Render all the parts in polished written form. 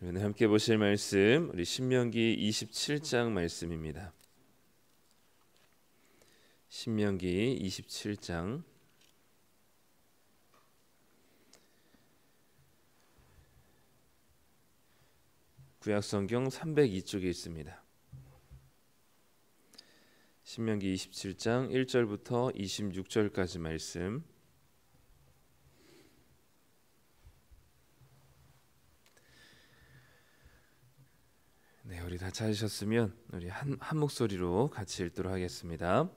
오늘 함께 보실 말씀 우리 신명기 27장 말씀입니다. 신명기 27장 구약성경 302쪽에 있습니다. 신명기 27장 1절부터 26절까지 말씀. 네, 우리 다 찾으셨으면 우리 한 목소리로 같이 읽도록 하겠습니다.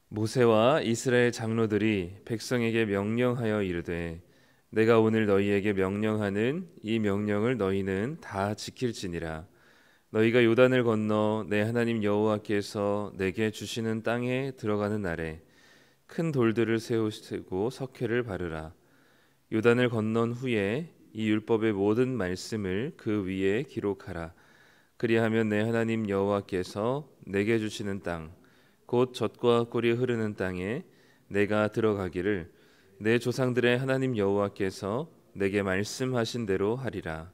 모세와 이스라엘 장로들이 백성에게 명령하여 이르되 내가 오늘 너희에게 명령하는 이 명령을 너희는 다 지킬지니라. 너희가 요단을 건너 내 하나님 여호와께서 내게 주시는 땅에 들어가는 날에 큰 돌들을 세우시고 석회를 바르라. 요단을 건넌 후에 이 율법의 모든 말씀을 그 위에 기록하라. 그리하면 내 하나님 여호와께서 내게 주시는 땅 곧 젖과 꿀이 흐르는 땅에 내가 들어가기를 내 조상들의 하나님 여호와께서 내게 말씀하신 대로 하리라.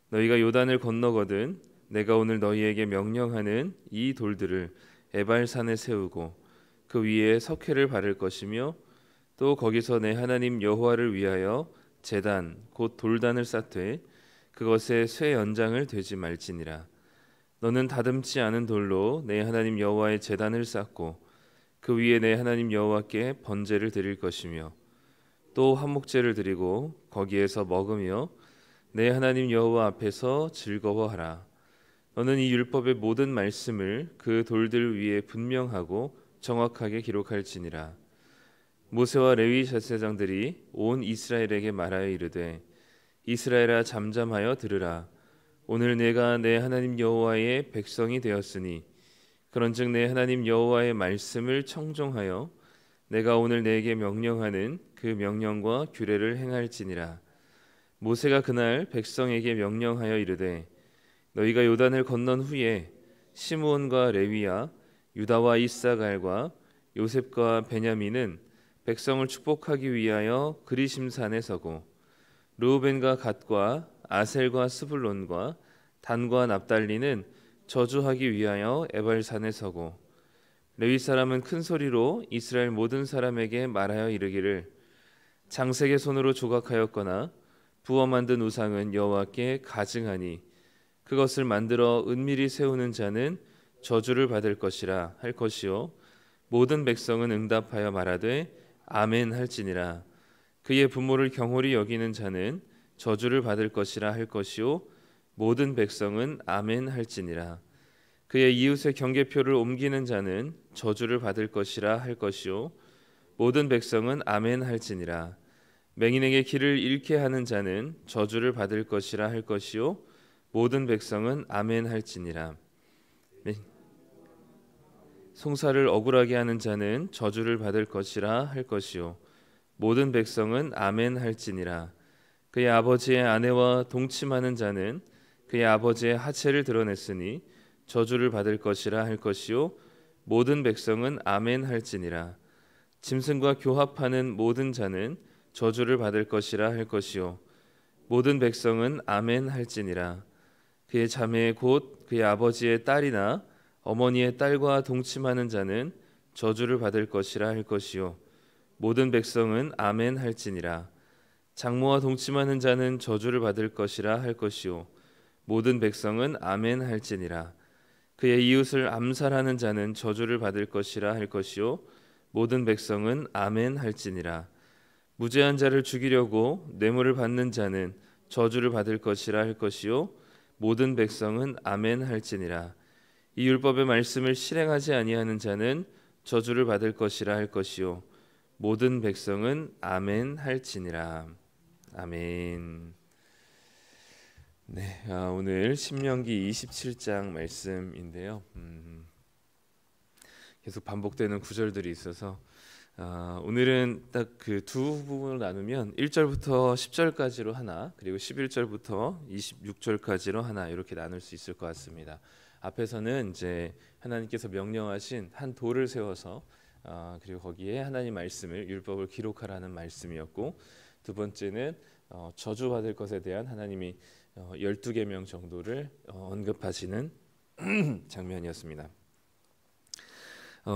너희가 요단을 건너거든 내가 오늘 너희에게 명령하는 이 돌들을 에발산에 세우고 그 위에 석회를 바를 것이며 또 거기서 내 하나님 여호와를 위하여 제단 곧 돌단을 쌓되 그것에 쇠 연장을 되지 말지니라. 너는 다듬지 않은 돌로 내 하나님 여호와의 제단을 쌓고 그 위에 내 하나님 여호와께 번제를 드릴 것이며 또 화목제를 드리고 거기에서 먹으며 내 하나님 여호와 앞에서 즐거워하라. 너는 이 율법의 모든 말씀을 그 돌들 위에 분명하고 정확하게 기록할지니라. 모세와 레위 제사장들이 온 이스라엘에게 말하여 이르되 이스라엘아 잠잠하여 들으라. 오늘 내가 내 하나님 여호와의 백성이 되었으니 그런즉 내 하나님 여호와의 말씀을 청종하여 내가 오늘 내게 명령하는 그 명령과 규례를 행할지니라. 모세가 그날 백성에게 명령하여 이르되 너희가 요단을 건넌 후에 시므온과 레위야 유다와 이사갈과 요셉과 베냐민은 백성을 축복하기 위하여 그리심산에 서고 르우벤과 갓과 아셀과 스불론과 단과 납달리는 저주하기 위하여 에발산에 서고 레위 사람은 큰 소리로 이스라엘 모든 사람에게 말하여 이르기를 장색의 손으로 조각하였거나 부어 만든 우상은 여호와께 가증하니 그것을 만들어 은밀히 세우는 자는 저주를 받을 것이라 할 것이요 모든 백성은 응답하여 말하되 아멘 할지니라. 그의 부모를 경홀히 여기는 자는 저주를 받을 것이라 할 것이요 모든 백성은 아멘 할지니라. 그의 이웃의 경계표를 옮기는 자는 저주를 받을 것이라 할 것이요 모든 백성은 아멘 할지니라. 맹인에게 길을 잃게 하는 자는 저주를 받을 것이라 할 것이요 모든 백성은 아멘 할지니라. 송사를 억울하게 하는 자는 저주를 받을 것이라 할 것이요 모든 백성은 아멘 할지니라. 그의 아버지의 아내와 동침하는 자는 그의 아버지의 하체를 드러냈으니 저주를 받을 것이라 할 것이요 모든 백성은 아멘 할지니라. 짐승과 교합하는 모든 자는 저주를 받을 것이라 할 것이요 모든 백성은 아멘 할지니라. 그의 자매 곧 그의 아버지의 딸이나 어머니의 딸과 동침하는 자는 저주를 받을 것이라 할 것이요 모든 백성은 아멘 할지니라. 장모와 동침하는 자는 저주를 받을 것이라 할 것이요 모든 백성은 아멘 할지니라. 그의 이웃을 암살하는 자는 저주를 받을 것이라 할 것이요 모든 백성은 아멘 할지니라. 무죄한 자를 죽이려고 뇌물을 받는 자는 저주를 받을 것이라 할 것이요 모든 백성은 아멘 할지니라. 이 율법의 말씀을 실행하지 아니하는 자는 저주를 받을 것이라 할 것이요 모든 백성은 아멘 할지니라. 아멘. 네, 오늘 신명기 27장 말씀인데요. 계속 반복되는 구절들이 있어서 오늘은 딱 그 두 부분을 나누면 1절부터 10절까지로 하나, 그리고 11절부터 26절까지로 하나 이렇게 나눌 수 있을 것 같습니다. 앞에서는 이제 하나님께서 명령하신 한 돌을 세워서 그리고 거기에 하나님 말씀을 율법을 기록하라는 말씀이었고, 두 번째는 저주받을 것에 대한 하나님이 12계명 정도를 언급하시는 장면이었습니다.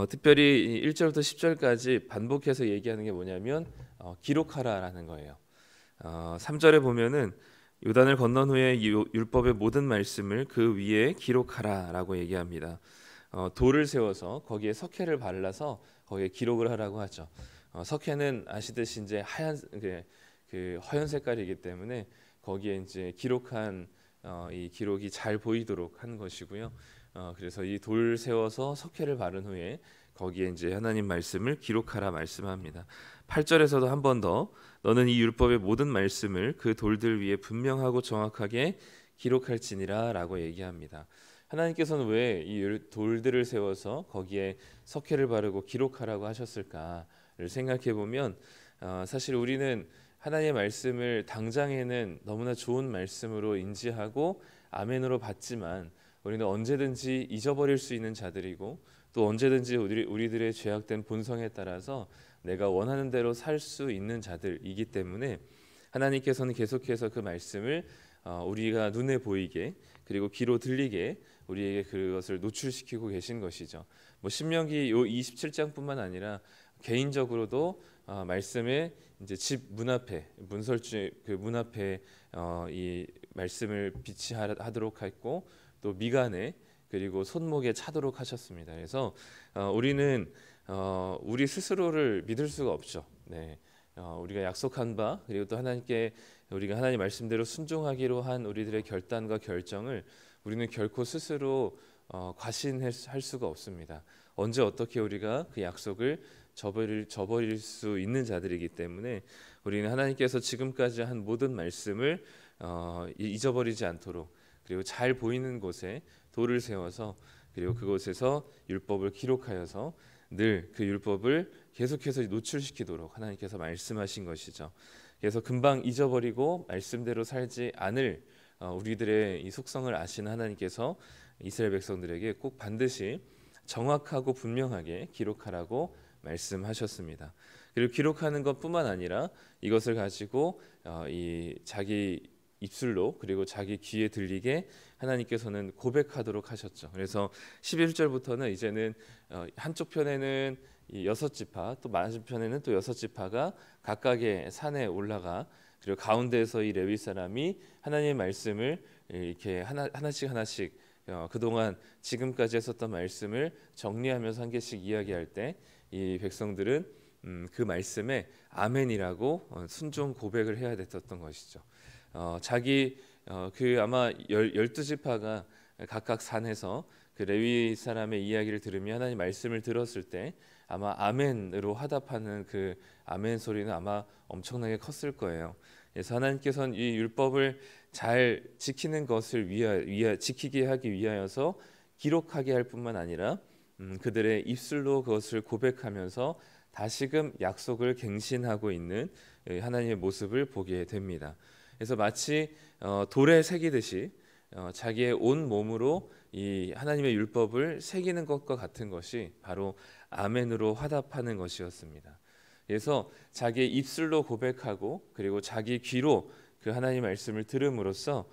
특별히 1절부터 10절까지 반복해서 얘기하는 게 뭐냐면 기록하라라는 거예요. 3절에 보면은 요단을 건넌 후에 율법의 모든 말씀을 그 위에 기록하라라고 얘기합니다. 돌을 세워서 거기에 석회를 발라서 거기에 기록을 하라고 하죠. 석회는 아시듯이 이제 하얀 그 허연 색깔이기 때문에 거기에 이제 기록한 이 기록이 잘 보이도록 한 것이고요. 그래서 이 돌 세워서 석회를 바른 후에 거기에 이제 하나님 말씀을 기록하라 말씀합니다. 8절에서도 한 번 더 너는 이 율법의 모든 말씀을 그 돌들 위에 분명하고 정확하게 기록할지니라라고 얘기합니다. 하나님께서는 왜 이 돌들을 세워서 거기에 석회를 바르고 기록하라고 하셨을까를 생각해 보면 사실 우리는 하나님의 말씀을 당장에는 너무나 좋은 말씀으로 인지하고 아멘으로 받지만 우리는 언제든지 잊어버릴 수 있는 자들이고 또 언제든지 우리들의 죄악된 본성에 따라서 내가 원하는 대로 살 수 있는 자들이기 때문에 하나님께서는 계속해서 그 말씀을 우리가 눈에 보이게 그리고 귀로 들리게 우리에게 그것을 노출시키고 계신 것이죠. 뭐 신명기 요 27장뿐만 아니라 개인적으로도 말씀에 이제 집 문 앞에 문설주 그 문 앞에 이 말씀을 비치하도록 했고 또 미간에 그리고 손목에 차도록 하셨습니다. 그래서 우리는 우리 스스로를 믿을 수가 없죠. 네. 우리가 약속한 바 그리고 또 하나님께 우리가 하나님 말씀대로 순종하기로 한 우리들의 결단과 결정을 우리는 결코 스스로 과신할 수가 없습니다. 언제 어떻게 우리가 그 약속을 저버릴 수 있는 자들이기 때문에 우리는 하나님께서 지금까지 한 모든 말씀을 잊어버리지 않도록 그리고 잘 보이는 곳에 돌을 세워서 그리고 그곳에서 율법을 기록하여서 늘 그 율법을 계속해서 노출시키도록 하나님께서 말씀하신 것이죠. 그래서 금방 잊어버리고 말씀대로 살지 않을 우리들의 이 속성을 아시는 하나님께서 이스라엘 백성들에게 꼭 반드시 정확하고 분명하게 기록하라고 말씀하셨습니다. 그리고 기록하는 것뿐만 아니라 이것을 가지고 이 자기 입술로 그리고 자기 귀에 들리게 하나님께서는 고백하도록 하셨죠. 그래서 11절부터는 이제는 한쪽 편에는 이 6지파 또 맞은편에는 또 6지파가 각각의 산에 올라가 그리고 가운데에서 이 레위 사람이 하나님의 말씀을 이렇게 하나씩 그동안 지금까지 했었던 말씀을 정리하면서 한 개씩 이야기할 때 이 백성들은 그 말씀에 아멘이라고 순종 고백을 해야 됐었던 것이죠. 자기 그 아마 12지파가 각각 산에서 그 레위 사람의 이야기를 들으며 하나님 말씀을 들었을 때 아마 아멘으로 화답하는 그 아멘 소리는 아마 엄청나게 컸을 거예요. 그래서 하나님께서는 이 율법을 잘 지키는 것을 지키게 하기 위하여서 기록하게 할 뿐만 아니라 그들의 입술로 그것을 고백하면서 다시금 약속을 갱신하고 있는 하나님의 모습을 보게 됩니다. 그래서 마치 돌에 새기듯이 자기의 온 몸으로 이 하나님의 율법을 새기는 것과 같은 것이 바로 아멘으로 화답하는 것이었습니다. 그래서 자기의 입술로 고백하고 그리고 자기 귀로 그 하나님의 말씀을 들음으로써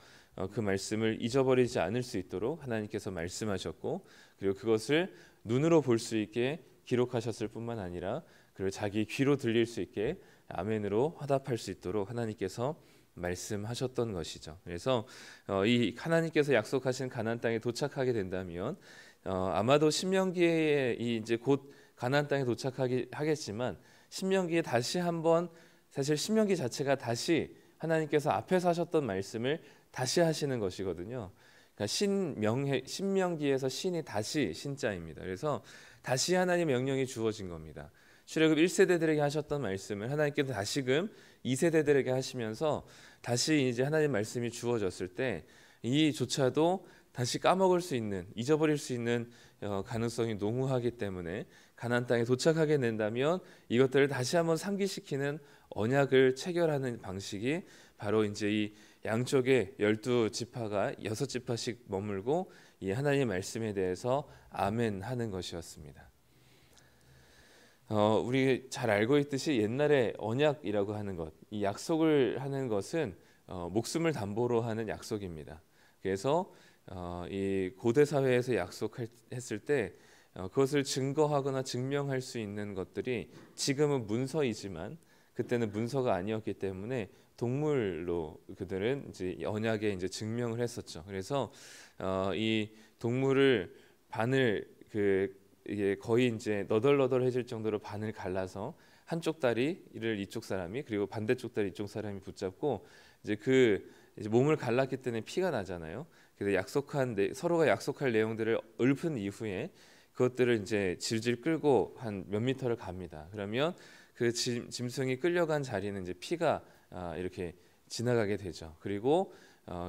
그 말씀을 잊어버리지 않을 수 있도록 하나님께서 말씀하셨고 그리고 그것을 눈으로 볼 수 있게 기록하셨을 뿐만 아니라 그리고 자기 귀로 들릴 수 있게 아멘으로 화답할 수 있도록 하나님께서 말씀하셨던 것이죠. 그래서 이 하나님께서 약속하신 가나안 땅에 도착하게 된다면 아마도 신명기에 이제 곧 가나안 땅에 도착하겠지만 신명기에 다시 한번 사실 신명기 자체가 다시 하나님께서 앞에서 하셨던 말씀을 다시 하시는 것이거든요. 그러니까 신명기에서 신이 다시 신자입니다. 그래서 다시 하나님의 명령이 주어진 겁니다. 출애굽 1세대들에게 하셨던 말씀을 하나님께서 다시금 2세대들에게 하시면서 다시 이제 하나님 말씀이 주어졌을 때 이조차도 다시 까먹을 수 있는 잊어버릴 수 있는 가능성이 농후하기 때문에 가나안 땅에 도착하게 된다면 이것들을 다시 한번 상기시키는 언약을 체결하는 방식이 바로 이제 이 양쪽에 12지파가 6지파씩 머물고 이 하나님의 말씀에 대해서 아멘 하는 것이었습니다. 우리 잘 알고 있듯이 옛날에 언약이라고 하는 것, 이 약속을 하는 것은 목숨을 담보로 하는 약속입니다. 그래서 이 고대 사회에서 약속했을 때 그것을 증거하거나 증명할 수 있는 것들이 지금은 문서이지만 그때는 문서가 아니었기 때문에 동물로 그들은 이제 언약에 이제 증명을 했었죠. 그래서 이 동물을 반을 이게 거의 이제 너덜너덜해질 정도로 반을 갈라서 한쪽 다리를 이쪽 사람이 그리고 반대쪽 다리 이쪽 사람이 붙잡고 이제 몸을 갈랐기 때문에 피가 나잖아요. 그래서 서로가 약속할 내용들을 읊은 이후에 그것들을 이제 질질 끌고 한 몇 미터를 갑니다. 그러면 그 짐승이 끌려간 자리는 이제 피가 이렇게 지나가게 되죠. 그리고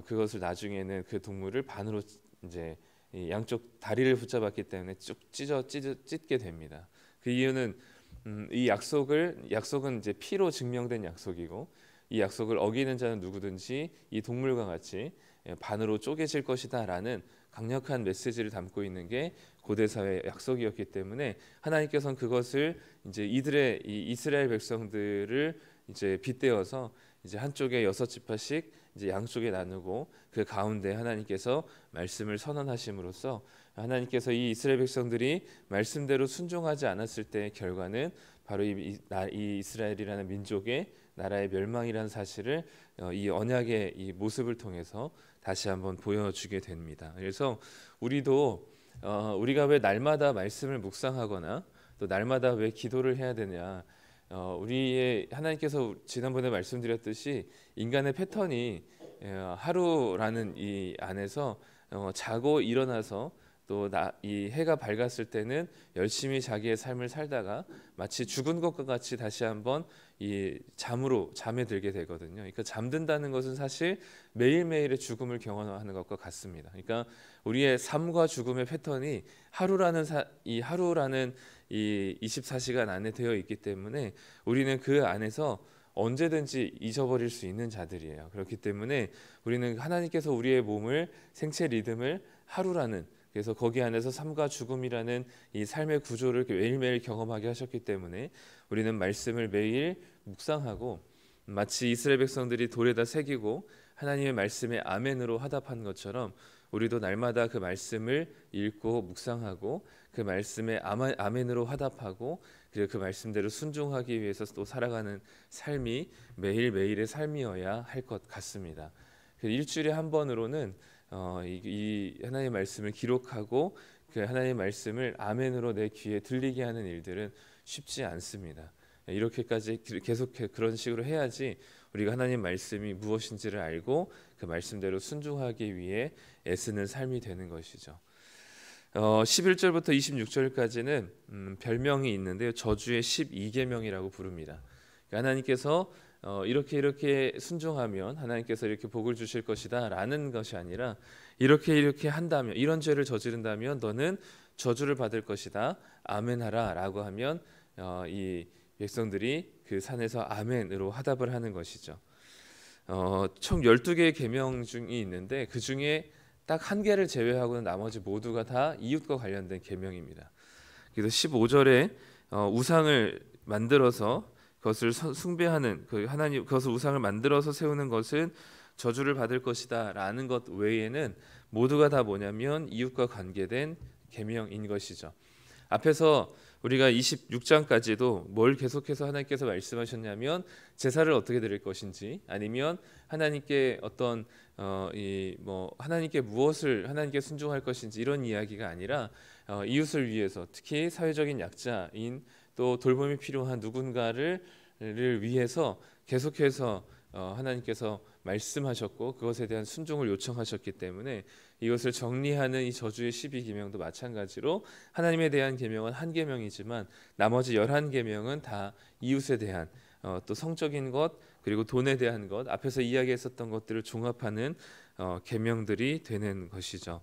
그것을 나중에는 그 동물을 반으로 이제 이 양쪽 다리를 붙잡았기 때문에 쭉 찢게 됩니다. 그 이유는 이 약속은 이제 피로 증명된 약속이고 이 약속을 어기는 자는 누구든지 이 동물과 같이 반으로 쪼개질 것이다라는 강력한 메시지를 담고 있는 게 고대 사회 약속이었기 때문에 하나님께서는 그것을 이제 이 이스라엘 백성들을 이제 빗대어서 이제 한쪽에 6지파씩 이제 양쪽에 나누고 그 가운데 하나님께서 말씀을 선언하심으로써 하나님께서 이 이스라엘 백성들이 말씀대로 순종하지 않았을 때의 결과는 바로 이 이스라엘이라는 민족의 나라의 멸망이라는 사실을 이 언약의 이 모습을 통해서 다시 한번 보여주게 됩니다. 그래서 우리가 왜 날마다 말씀을 묵상하거나 또 날마다 왜 기도를 해야 되냐? 하나님께서 지난번에 말씀드렸듯이 인간의 패턴이 하루라는 이 안에서 자고 일어나서 또 이 해가 밝았을 때는 열심히 자기의 삶을 살다가 마치 죽은 것과 같이 다시 한번 이 잠에 들게 되거든요. 그러니까 잠든다는 것은 사실 매일매일의 죽음을 경험하는 것과 같습니다. 그러니까 우리의 삶과 죽음의 패턴이 하루라는 이 24시간 안에 되어 있기 때문에 우리는 그 안에서 언제든지 잊어버릴 수 있는 자들이에요. 그렇기 때문에 우리는 하나님께서 우리의 몸을 생체 리듬을 그래서 거기 안에서 삶과 죽음이라는 이 삶의 구조를 매일매일 경험하게 하셨기 때문에 우리는 말씀을 매일 묵상하고 마치 이스라엘 백성들이 돌에다 새기고 하나님의 말씀에 아멘으로 화답한 것처럼 우리도 날마다 그 말씀을 읽고 묵상하고 그 말씀에 아멘으로 화답하고 그리고 그 말씀대로 순종하기 위해서 또 살아가는 삶이 매일매일의 삶이어야 할 것 같습니다. 일주일에 한 번으로는 이 하나님의 말씀을 기록하고 그 하나님의 말씀을 아멘으로 내 귀에 들리게 하는 일들은 쉽지 않습니다. 이렇게까지 계속 그런 식으로 해야지 우리가 하나님 말씀이 무엇인지를 알고 그 말씀대로 순종하기 위해 애쓰는 삶이 되는 것이죠. 11절부터 26절까지는 별명이 있는데요. 저주의 12계명이라고 부릅니다. 하나님께서 이렇게 순종하면 하나님께서 이렇게 복을 주실 것이다 라는 것이 아니라 이렇게 한다면 이런 죄를 저지른다면 너는 저주를 받을 것이다 아멘하라 라고 하면 이 백성들이 그 산에서 아멘으로 화답을 하는 것이죠. 총 12개의 계명 중이 있는데 그 중에 딱 한 개를 제외하고는 나머지 모두가 다 이웃과 관련된 계명입니다. 그래서 15절에 우상을 만들어서 그것을 숭배하는 그것을 우상을 만들어서 세우는 것은 저주를 받을 것이다라는 것 외에는 모두가 다 뭐냐면 이웃과 관계된 계명인 것이죠. 앞에서 우리가 26장까지도 뭘 계속해서 하나님께서 말씀하셨냐면 제사를 어떻게 드릴 것인지 아니면 하나님께 어떤 하나님께 순종할 것인지 이런 이야기가 아니라 이웃을 위해서 특히 사회적인 약자인 또 돌봄이 필요한 누군가를 위해서 계속해서 하나님께서 말씀하셨고 그것에 대한 순종을 요청하셨기 때문에 이것을 정리하는 이 저주의 12계명도 마찬가지로 하나님에 대한 계명은 한 계명이지만 나머지 11계명은 다 이웃에 대한 또 성적인 것 그리고 돈에 대한 것 앞에서 이야기했었던 것들을 종합하는 계명들이 되는 것이죠.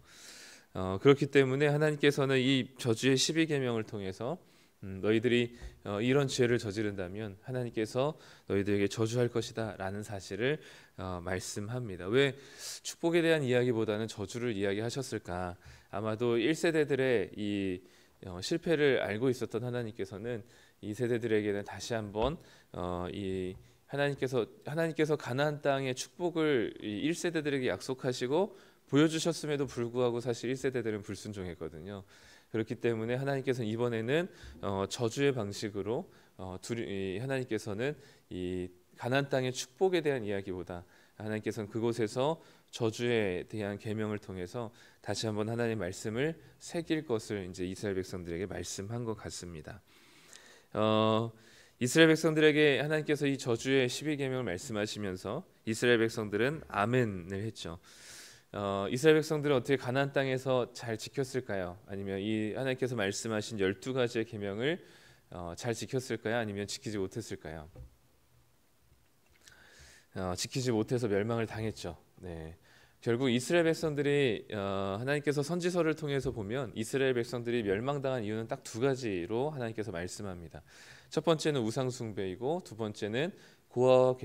그렇기 때문에 하나님께서는 이 저주의 12계명을 통해서 너희들이 이런 죄를 저지른다면 하나님께서 너희들에게 저주할 것이다 라는 사실을 말씀합니다. 왜 축복에 대한 이야기보다는 저주를 이야기하셨을까? 아마도 1세대들의 이 실패를 알고 있었던 하나님께서는 이 세대들에게는 다시 한번 이 하나님께서 가나안 땅의 축복을 1세대들에게 약속하시고 보여주셨음에도 불구하고 사실 1세대들은 불순종했거든요. 그렇기 때문에 하나님께서는 이번에는 저주의 방식으로 하나님께서는 이 가나안 땅의 축복에 대한 이야기보다 하나님께서는 그곳에서 저주에 대한 계명을 통해서 다시 한번 하나님의 말씀을 새길 것을 이제 이스라엘 백성들에게 말씀한 것 같습니다. 이스라엘 백성들에게 하나님께서 이 저주의 12계명을 말씀하시면서 이스라엘 백성들은 아멘을 했죠. 이스라엘 백성들은 어떻게 가나안 땅에서 잘 지켰을까요? 아니면 이 하나님께서 말씀하신 12가지의 계명을 잘 지켰을까요? 아니면 지키지 못했을까요? 지키지 못해서 멸망을 당했죠. 네. 결국 이스라엘 백성들이 하나님께서 선지서를 통해서 보면 이스라엘 백성들이 멸망당한 이유는 딱 두 가지로 하나님께서 말씀합니다. 첫 번째는 우상 숭배이고 두 번째는 고아와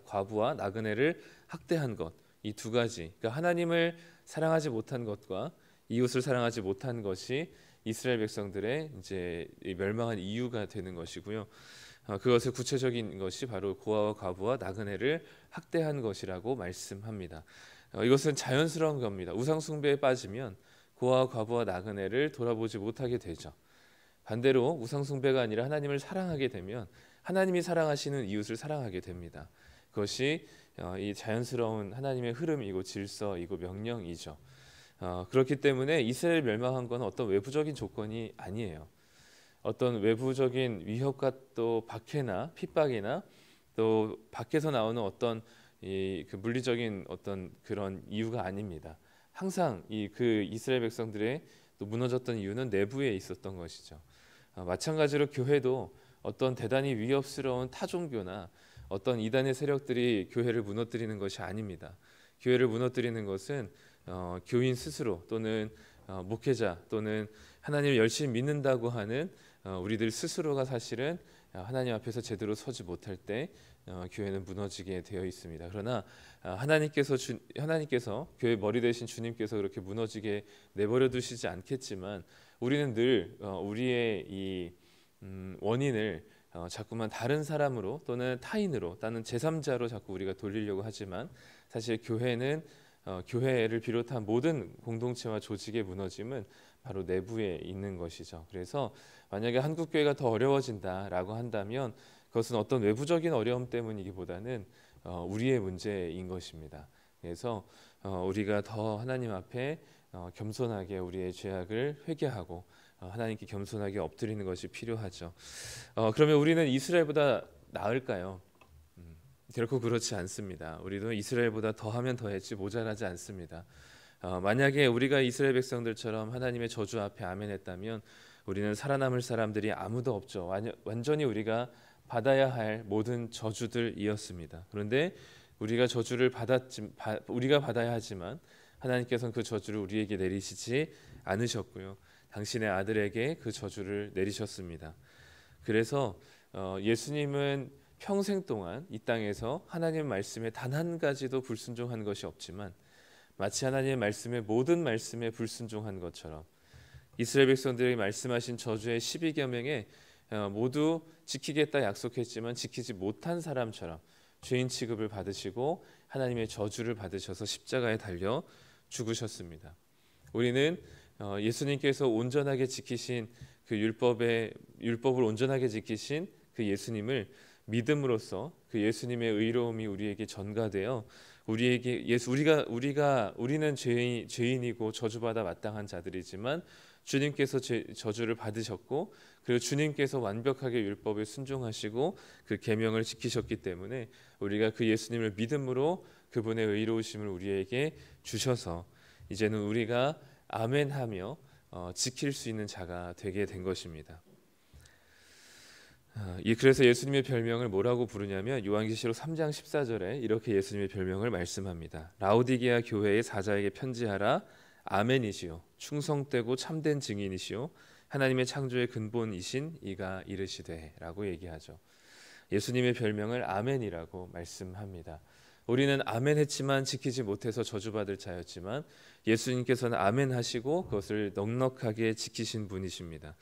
과부와 나그네를 학대한 것. 이 두 가지. 그러니까 하나님을 사랑하지 못한 것과 이웃을 사랑하지 못한 것이 이스라엘 백성들의 이제 멸망한 이유가 되는 것이고요. 그것의 구체적인 것이 바로 고아와 과부와 나그네를 학대한 것이라고 말씀합니다. 이것은 자연스러운 겁니다. 우상 숭배에 빠지면 고아와 과부와 나그네를 돌아보지 못하게 되죠. 반대로 우상 숭배가 아니라 하나님을 사랑하게 되면 하나님이 사랑하시는 이웃을 사랑하게 됩니다. 그것이 이 자연스러운 하나님의 흐름이고 질서이고 명령이죠. 그렇기 때문에 이스라엘 멸망한 건 어떤 외부적인 조건이 아니에요. 어떤 외부적인 위협과 또 박해나 핍박이나 또 밖에서 나오는 어떤 그 물리적인 어떤 그런 이유가 아닙니다. 항상 그 이스라엘 백성들의 또 무너졌던 이유는 내부에 있었던 것이죠. 마찬가지로 교회도 어떤 대단히 위협스러운 타종교나 어떤 이단의 세력들이 교회를 무너뜨리는 것이 아닙니다. 교회를 무너뜨리는 것은 교인 스스로 또는 목회자 또는 하나님을 열심히 믿는다고 하는 우리들 스스로가 사실은 하나님 앞에서 제대로 서지 못할 때 교회는 무너지게 되어 있습니다. 그러나 하나님께서 교회 머리 대신 주님께서 그렇게 무너지게 내버려 두시지 않겠지만 우리는 늘 우리의 이 원인을 자꾸만 다른 사람으로 또는 타인으로 또는 제3자로 자꾸 우리가 돌리려고 하지만 사실 교회를 비롯한 모든 공동체와 조직의 무너짐은 바로 내부에 있는 것이죠. 그래서 만약에 한국교회가 더 어려워진다라고 한다면 그것은 어떤 외부적인 어려움 때문이기보다는 우리의 문제인 것입니다. 그래서 우리가 더 하나님 앞에 겸손하게 우리의 죄악을 회개하고 하나님께 겸손하게 엎드리는 것이 필요하죠. 그러면 우리는 이스라엘보다 나을까요? 결코 그렇지 않습니다. 우리도 이스라엘보다 더하면 더했지 모자라지 않습니다. 만약에 우리가 이스라엘 백성들처럼 하나님의 저주 앞에 아멘했다면 우리는 살아남을 사람들이 아무도 없죠. 완전히 우리가 받아야 할 모든 저주들이었습니다. 그런데 우리가 우리가 받아야 하지만 하나님께서는 그 저주를 우리에게 내리시지 않으셨고요. 당신의 아들에게 그 저주를 내리셨습니다. 그래서 예수님은 평생 동안 이 땅에서 하나님의 말씀에 단 한 가지도 불순종한 것이 없지만 마치 하나님의 모든 말씀에 불순종한 것처럼 이스라엘 백성들에게 말씀하신 저주의 12계명에 모두 지키겠다 약속했지만 지키지 못한 사람처럼 죄인 취급을 받으시고 하나님의 저주를 받으셔서 십자가에 달려 죽으셨습니다. 우리는 예수님께서 온전하게 지키신 그 율법을 온전하게 지키신 그 예수님을 믿음으로써 그 예수님의 의로움이 우리에게 전가되어 우리는 죄인이고 저주받아 마땅한 자들이지만 주님께서 저주를 받으셨고 그리고 주님께서 완벽하게 율법에 순종하시고 그 계명을 지키셨기 때문에 우리가 그 예수님을 믿음으로 그분의 의로우심을 우리에게 주셔서 이제는 우리가 아멘하며 지킬 수 있는 자가 되게 된 것입니다. 그래서 예수님의 별명을 뭐라고 부르냐면 요한계시록 3장 14절에 이렇게 예수님의 별명을 말씀합니다. 라오디게아 교회의 사자에게 편지하라. 아멘이시요 충성되고 참된 증인이시요 하나님의 창조의 근본이신 이가 이르시되 라고 얘기하죠. 예수님의 별명을 아멘이라고 말씀합니다. 우리는 아멘했지만 지키지 못해서 저주받을 자였지만 예수님께서는 아멘하시고 그것을 넉넉하게 지키신 분이십니다.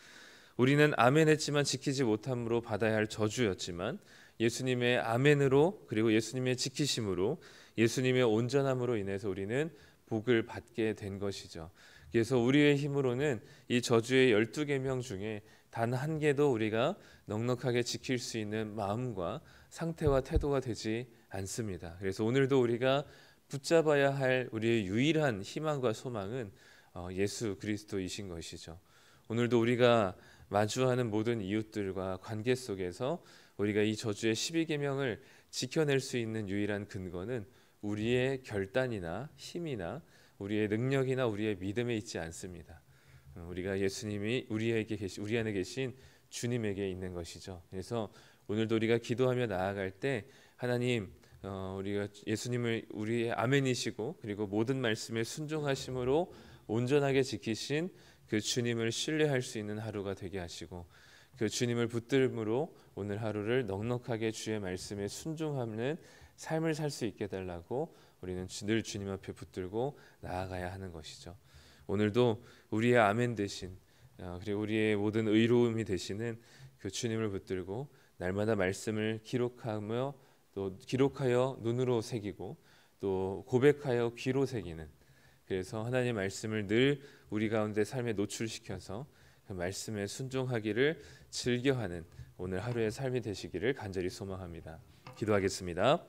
우리는 아멘했지만 지키지 못함으로 받아야 할 저주였지만 예수님의 아멘으로, 그리고 예수님의 지키심으로, 예수님의 온전함으로 인해서 우리는 복을 받게 된 것이죠. 그래서 우리의 힘으로는 이 저주의 12계명 중에 단 한 개도 우리가 넉넉하게 지킬 수 있는 마음과 상태와 태도가 되지 않습니다. 그래서 오늘도 우리가 붙잡아야 할 우리의 유일한 희망과 소망은 예수 그리스도이신 것이죠. 오늘도 우리가 마주하는 모든 이웃들과 관계 속에서 우리가 이 저주의 12계명을 지켜낼 수 있는 유일한 근거는 우리의 결단이나 힘이나 우리의 능력이나 우리의 믿음에 있지 않습니다. 우리가 예수님이 우리 안에 계신 주님에게 있는 것이죠. 그래서 오늘도 우리가 기도하며 나아갈 때 하나님, 우리가 예수님을 우리의 아멘이시고 그리고 모든 말씀에 순종하심으로 온전하게 지키신 그 주님을 신뢰할 수 있는 하루가 되게 하시고, 그 주님을 붙들므로 오늘 하루를 넉넉하게 주의 말씀에 순종하는 삶을 살 수 있게 달라고 우리는 늘 주님 앞에 붙들고 나아가야 하는 것이죠. 오늘도 우리의 아멘 대신, 그리고 우리의 모든 의로움이 되시는 그 주님을 붙들고 날마다 말씀을 기록하며, 또 기록하여 눈으로 새기고 또 고백하여 귀로 새기는, 그래서 하나님의 말씀을 늘 우리 가운데 삶에 노출시켜서 그 말씀에 순종하기를 즐겨하는 오늘 하루의 삶이 되시기를 간절히 소망합니다. 기도하겠습니다.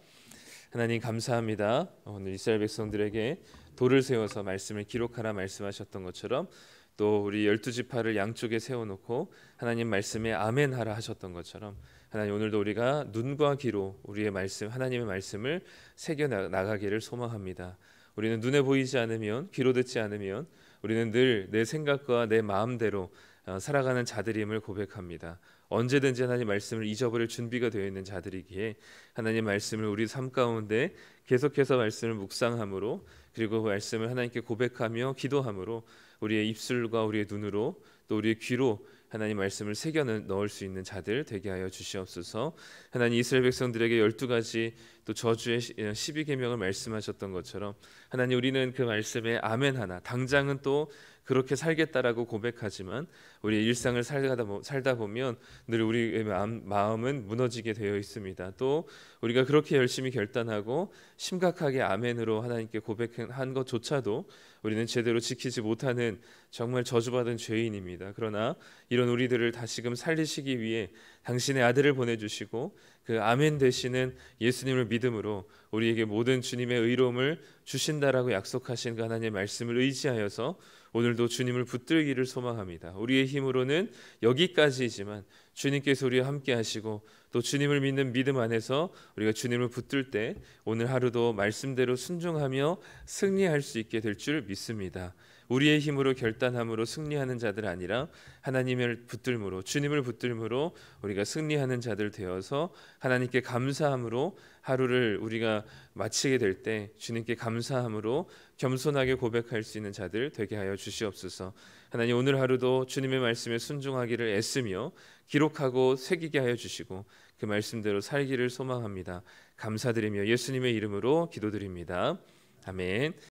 하나님 감사합니다. 오늘 이스라엘 백성들에게 돌을 세워서 말씀을 기록하라 말씀하셨던 것처럼, 또 우리 12지파를 양쪽에 세워놓고 하나님 말씀에 아멘하라 하셨던 것처럼, 하나님 오늘도 우리가 눈과 귀로 우리의 말씀, 하나님의 말씀을 새겨 나가기를 소망합니다. 우리는 눈에 보이지 않으면, 귀로 듣지 않으면 우리는 늘 내 생각과 내 마음대로 살아가는 자들임을 고백합니다. 언제든지 하나님 말씀을 잊어버릴 준비가 되어 있는 자들이기에 하나님 말씀을 우리 삶 가운데 계속해서 말씀을 묵상함으로, 그리고 그 말씀을 하나님께 고백하며 기도함으로 우리의 입술과 우리의 눈으로 또 우리의 귀로 하나님 말씀을 새겨 넣을 수 있는 자들 되게 하여 주시옵소서. 하나님 이스라엘 백성들에게 12가지 또 저주의 12계명을 말씀하셨던 것처럼, 하나님 우리는 그 말씀에 아멘 하나, 당장은 또 그렇게 살겠다라고 고백하지만 우리의 일상을 살다 보면 늘 우리의 마음은 무너지게 되어 있습니다. 또 우리가 그렇게 열심히 결단하고 심각하게 아멘으로 하나님께 고백한 것조차도 우리는 제대로 지키지 못하는 정말 저주받은 죄인입니다. 그러나 이런 우리들을 다시금 살리시기 위해 당신의 아들을 보내주시고 그 아멘 되시는 예수님을 믿음으로 우리에게 모든 주님의 의로움을 주신다라고 약속하신 그 하나님의 말씀을 의지하여서 오늘도 주님을 붙들기를 소망합니다. 우리의 힘으로는 여기까지이지만 주님께서 우리와 함께 하시고, 또 주님을 믿는 믿음 안에서 우리가 주님을 붙들 때 오늘 하루도 말씀대로 순종하며 승리할 수 있게 될 줄 믿습니다. 우리의 힘으로 결단함으로 승리하는 자들 아니라 하나님을 붙들므로, 주님을 붙들므로 우리가 승리하는 자들 되어서 하나님께 감사함으로 하루를 우리가 마치게 될 때 주님께 감사함으로 겸손하게 고백할 수 있는 자들 되게 하여 주시옵소서. 하나님 오늘 하루도 주님의 말씀에 순종하기를 애쓰며 기록하고 새기게 하여 주시고 그 말씀대로 살기를 소망합니다. 감사드리며 예수님의 이름으로 기도드립니다. 아멘.